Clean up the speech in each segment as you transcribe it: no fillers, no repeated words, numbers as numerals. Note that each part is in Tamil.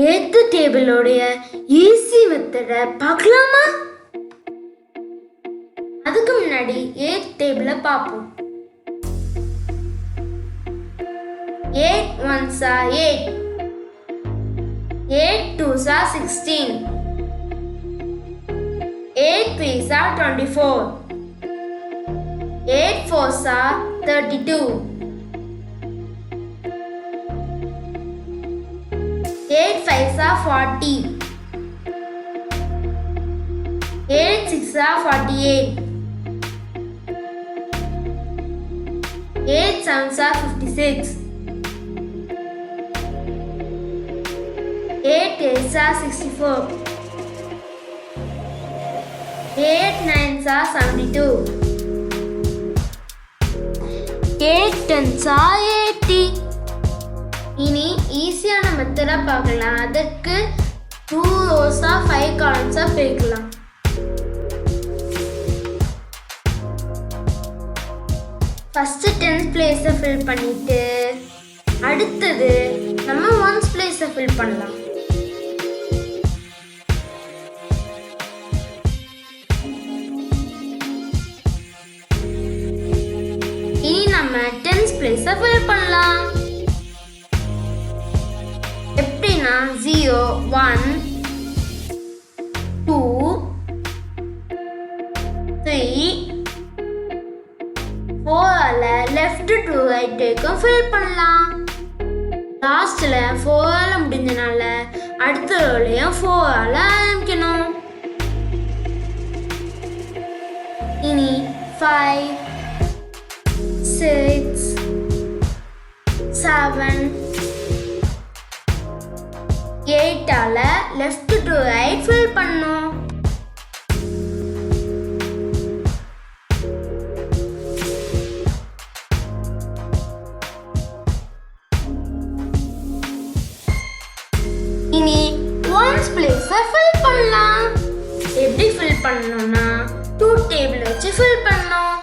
8th டேபிளோடைய ஈஸி மெத்தடை பார்க்கலாமா? அதுக்கு முன்னாடி 8th டேபிளை பார்ப்போம். 8 ones are 8, 8 twos are 16, 8 threes are 24, 8 fours are 32, 8 fives are 40, 8 sixes are 48, 8 sevens are 56, 8 eights are 64, 8 nines are 72, 8 tens are 80. இனி ஈஸியான மெத்தடை பார்க்கலாம். அதற்கு 2 rows 5 columns பிரிக்கலாம். ஃபர்ஸ்ட் 10th place ஃபில் பண்ணிட்டு அடுத்தது நம்ம 1st place ஃபில் பண்ணலாம். இனி நம்ம 10th place ஃபில் பண்ணலாம். எப்படின்னா 0 1 2 3 4ஆல லெஃப்ட் டு ரைட் வரைக்கும் ஃபில் பண்ணலாம். லாஸ்ட்ல 4ஆல முடிஞ்சனால அடுத்த ரோலையும் 4ஆல ஆரம்பிக்கணும். இனி 5 6 7 8ஆல லெஃப்ட் டு ரைட் ஃபில் பண்ணணும். இனி 1st place ஃபில் பண்ணலாம். எப்படி ஃபில் பண்ணணும்னா 2 டேபிள் வச்சு ஃபில் பண்ணணும்.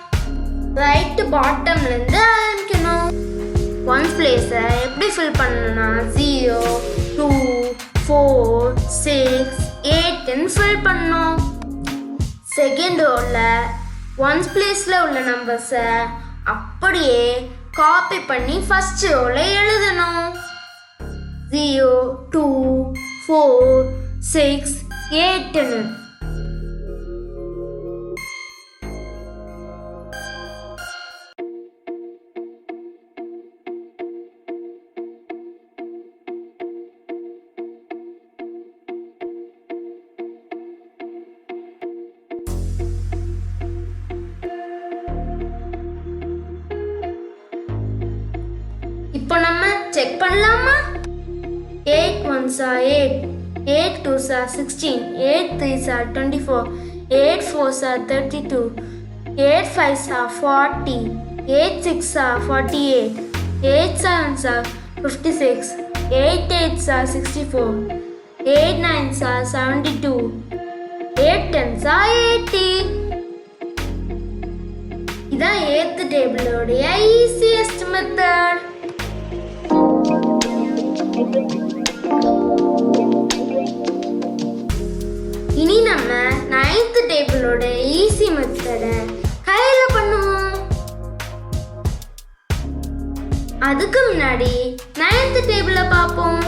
ரைட் பாட்டம்ல இருந்து ஆரம்பிக்கணும். 1st place எப்படி ஃபில் பண்ணணும்னா 0 2 4 6 8 ஃபில் பண்ணணும். செகண்ட் ரோல 1st placeல உள்ள நம்பர்ஸை அப்படியே காப்பி பண்ணி ஃபர்ஸ்ட் ரோல எழுதணும். 0 2 4 6 8. இப்போ நம்ம செக் பண்ணலாமா? 8 ones are 8, 8 twos are 16, 8 threes are 24, 8 fours are 32, 8 fives are 40, 8 sixes are 48, 8 sevens are 56, 8 eights are 64, 8 nines are 72, 8 tens are 80. இதான் 8th டேபிளோடைய ஈஸியஸ்ட் மெத்தட். இனி நம்ம 9th டேபிளோட ஈஸி மெத்தடை கையில பண்ணுவோம். அதுக்கு முன்னாடி 9th டேபிளை பார்ப்போம்.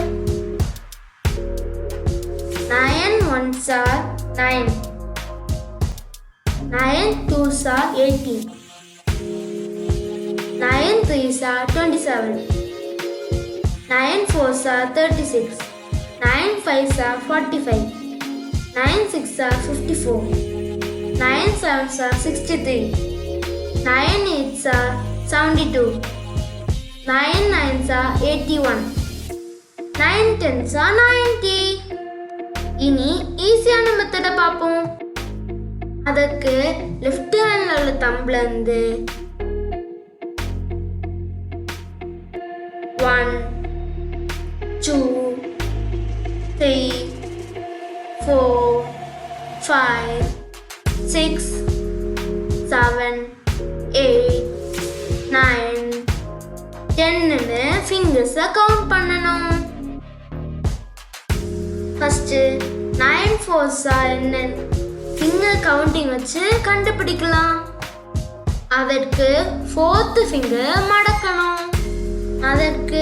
9 ones are 9, 9 twos are 18, 9 threes are 27, 9 fours are 36, 9 fives are 45, 9 sixes are 54, 9 sevens are 63, 9 eights are 72, 9 nines are 81, 9 tens are 90. இனி ஈஸியான மெத்தடை பார்ப்போம். அதுக்கு லெஃப்ட் ஹேண்ட்ல உள்ள தம்புல இருந்து 1 2 3 4 5 6 7 8 9 10 ஃபிங்கர்ஸை கவுண்ட் பண்ணணும். ஃபர்ஸ்ட் 9 4s என்ன ஃபிங்கர் கவுண்டிங் வச்சு கண்டுபிடிக்கலாம். அதற்கு 4th ஃபிங்கர் மடக்கணும். அதற்கு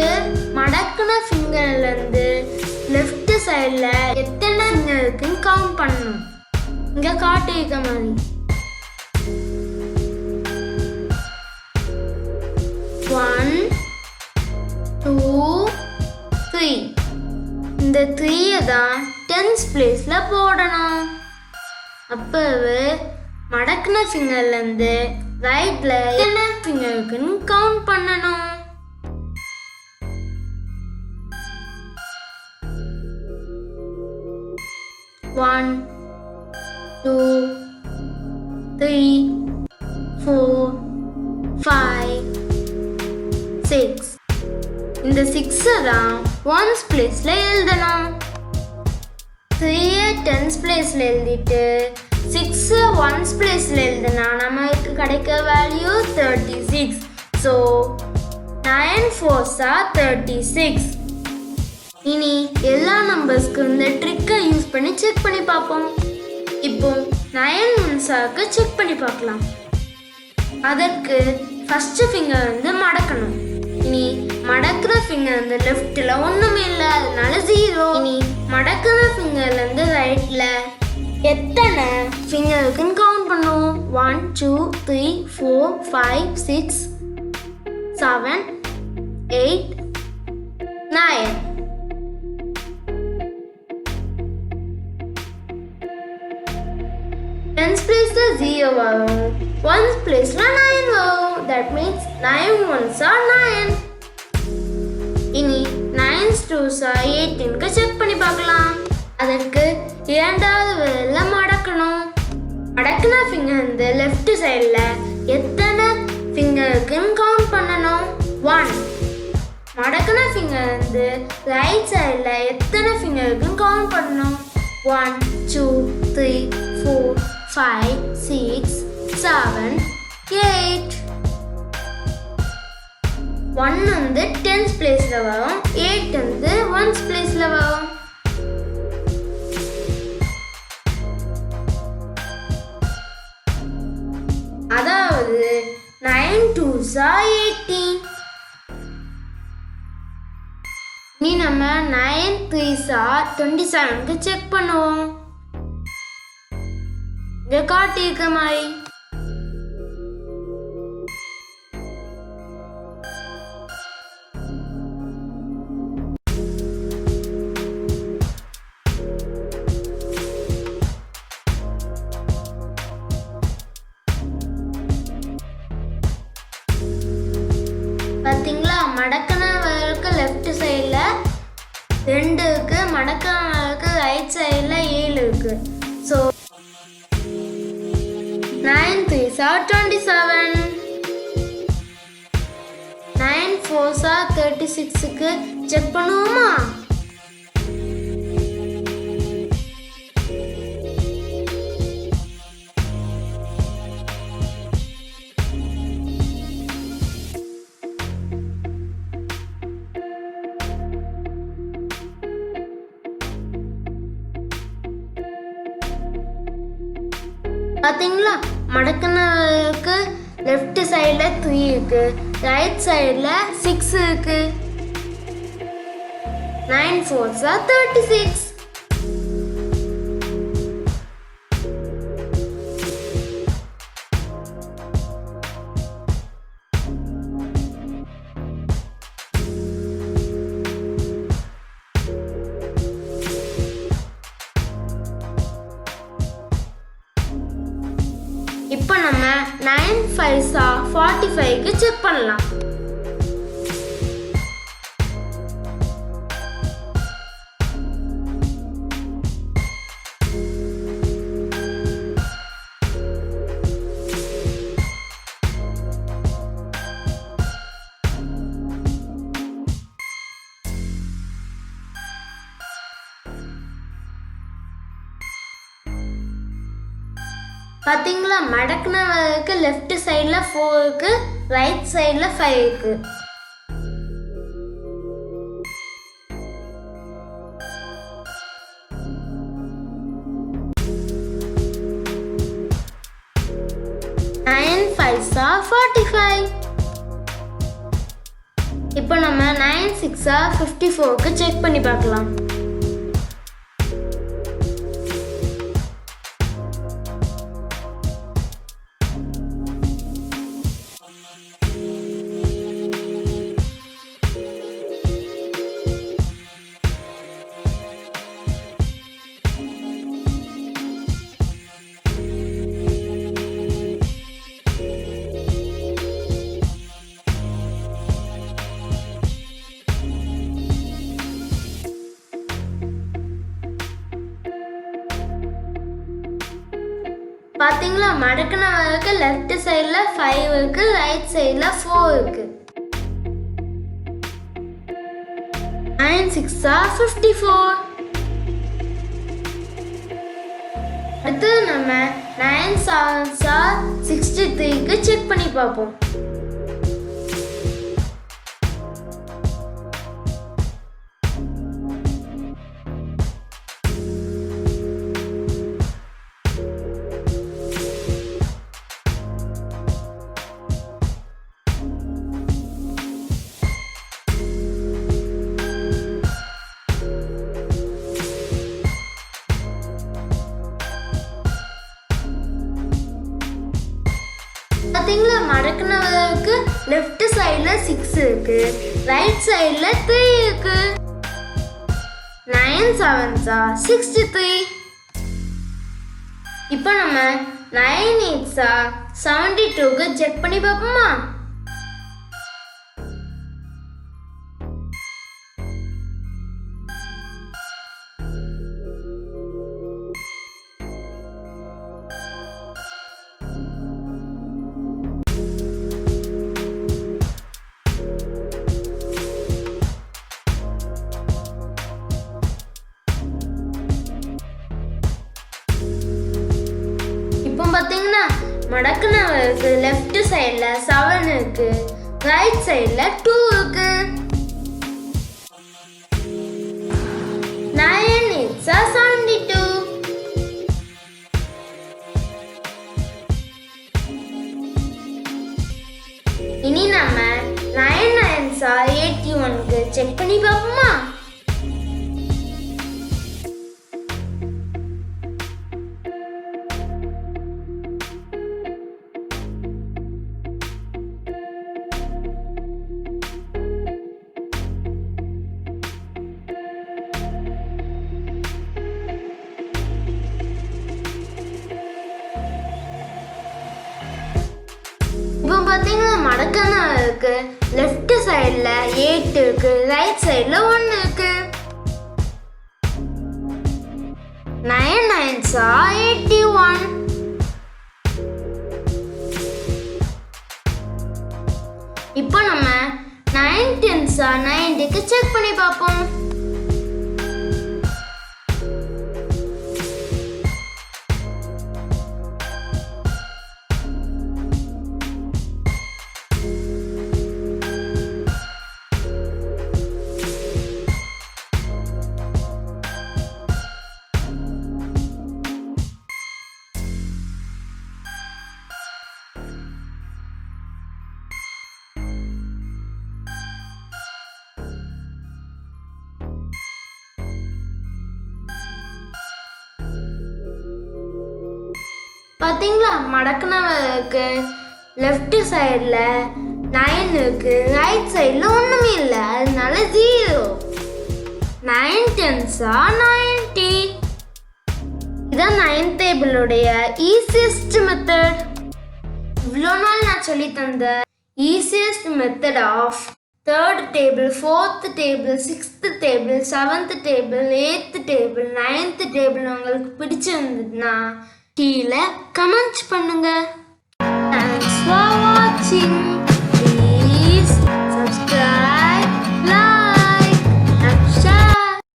மடக்குன ஃபிங்கர்ல இருந்து லெஃப்ட் சைடுல எத்தனை ஃபிங்கர் இருக்குன்னு கவுண்ட் பண்ணணும். இங்க காட்டியிருக்க மாதிரி 1 2 3. இந்த 3 தான் 10th பிளேஸ்ல போடணும். அப்பவே மடக்குன ஃபிங்கர்ல இருந்து ரைட்ல என்ன ஃபிங்கர் இருக்குன்னு கவுண்ட் பண்ணணும். One, 2, 3, 4, 5, 6. இந்த 6 தான் 1st பிளேஸ்ல எழுதணும். 3 10th பிளேஸ்ல எழுதிட்டு 6 1st பிளேஸ்ல எழுதுனா நமக்கு கிடைக்க வேல்யூ 36. So 9 4s 36. இனி எல்லா நம்பர்ஸ்க்கு இந்த ட்ரிக்கை யூஸ் பண்ணி செக் பண்ணி பார்ப்போம். இப்போ 9 1s செக் பண்ணி பார்க்கலாம். அதற்கு ஃபர்ஸ்ட் ஃபிங்கர் வந்து மடக்கணும். இனி மடக்குற ஃபிங்கர் வந்து லெஃப்ட்ல ஒண்ணுமே இல்லை, அதனால 0. இனி மடக்குற ஃபிங்கர்ல இருந்து ரைட்ல எத்தனை ஃபிங்கர் இருக்குன்னு கவுண்ட் பண்ணுவோம். 1 2 3 4 5 6 7 8 9. 10th பிளேஸ்ல 0 வரும், 1st பிளேஸ்ல 9 வரும். That means 9 1s 9. இனி 9 2s 18க்கு செக் பண்ணி பார்க்கலாம். அதற்கு இரண்டாவது விரல்ல மடக்கணும். மடக்குன ஃபிங்கர் வந்து லெஃப்ட் சைடுல எத்தனை ஃபிங்கர் இருக்குன்னு கவுண்ட் பண்ணணும். 1. மடக்குன ஃபிங்கர் வந்து ரைட் சைடுல எத்தனை ஃபிங்கர் இருக்குன்னு கவுண்ட் பண்ணணும். 1 2 3 4 5 6 7 8. 1 வந்து 10th பிளேஸ்ல வரும், 8 வந்து 1st பிளேஸ்ல வரும். அதாவது 9 2s 18. நீ நம்ம 9 3s 27க்கு செக் பண்ணுவோம். இங்க காட்டியிருக்க மாதிரி பார்த்தீங்களா? மடக்கனவருக்கு லெஃப்ட் சைடில் 2 இருக்கு, மடக்கனவருக்கு ரைட் சைடில் 7 இருக்கு. ஸோ 9 3s 27, 9 4s 36க்கு செக் பண்ணுவோமா? பார்த்தீங்களா? மடக்கனவருக்கு லெஃப்ட் சைடில் 3 இருக்கு, ரைட் சைடில் 6 இருக்கு. 9 4s 36. இப்போ நம்ம 9 5s 45க்கு செக் பண்ணலாம். பார்த்தீங்களா? மடக்குனவருக்கு லெஃப்ட் சைடில் 4 இருக்கு, ரைட் சைடில் 5 இருக்கு. 9 5s are 45. இப்போ நம்ம 9 6 are 54க்கு செக் பண்ணி பார்க்கலாம். பாத்தீங்களா, மடக்குனவருக்கு லெஃப்ட் சைடுல 5 இருக்கு, ரைட் சைடுல 4 இருக்கு. 9 6 are 54. அடுத்து நம்ம 9 7s are 63க்கு செக் பண்ணி பார்ப்போம். பாத்தீங்களா, மடக்குனவருக்கு லெஃப்ட் சைடுல 6 இருக்கு, ரைட் சைடுல 3 இருக்கு. 9 7s are 63. இப்போ நம்ம 9 8s are 72க்கு செக் பண்ணி பார்ப்போமா? பாத்தீங்கன்னா, மடக்குனவருக்கு லெஃப்ட் சைடுல 7 இருக்கு, ரைட் சைடுல 2 இருக்கு. 9 8s are 72. இனி நம்ம 9 9s are 81க்கு செக் பண்ணி பார்ப்போமா? இப்போ பார்த்தீங்கன்னா, மடக்குனவருக்கு லெஃப்ட் சைடில் 8 இருக்கு, ரைட் சைடில் 1 இருக்கு. 9 9s are 81. இப்போ நம்ம 9 10s are 90க்கு செக் பண்ணி பார்ப்போம். பார்த்தீங்களா, மடக்குனவருக்கு லெஃப்ட் சைடில் 9 இருக்கு, ரைட் சைடில் ஒன்றுமே இல்லை, அதனால 0. 9 10s are 90. இதான் 9th டேபிளுடைய ஈஸியஸ்ட் மெத்தட். இவ்வளோ நாள் நான் சொல்லி தந்த easiest method of 3rd table, 4th table, 6th table, 7th table, 8th table, 9th table உங்களுக்கு பிடிச்சிருந்ததுன்னா கீழே கமெண்ட்ஸ் பண்ணுங்க. Thanks for watching.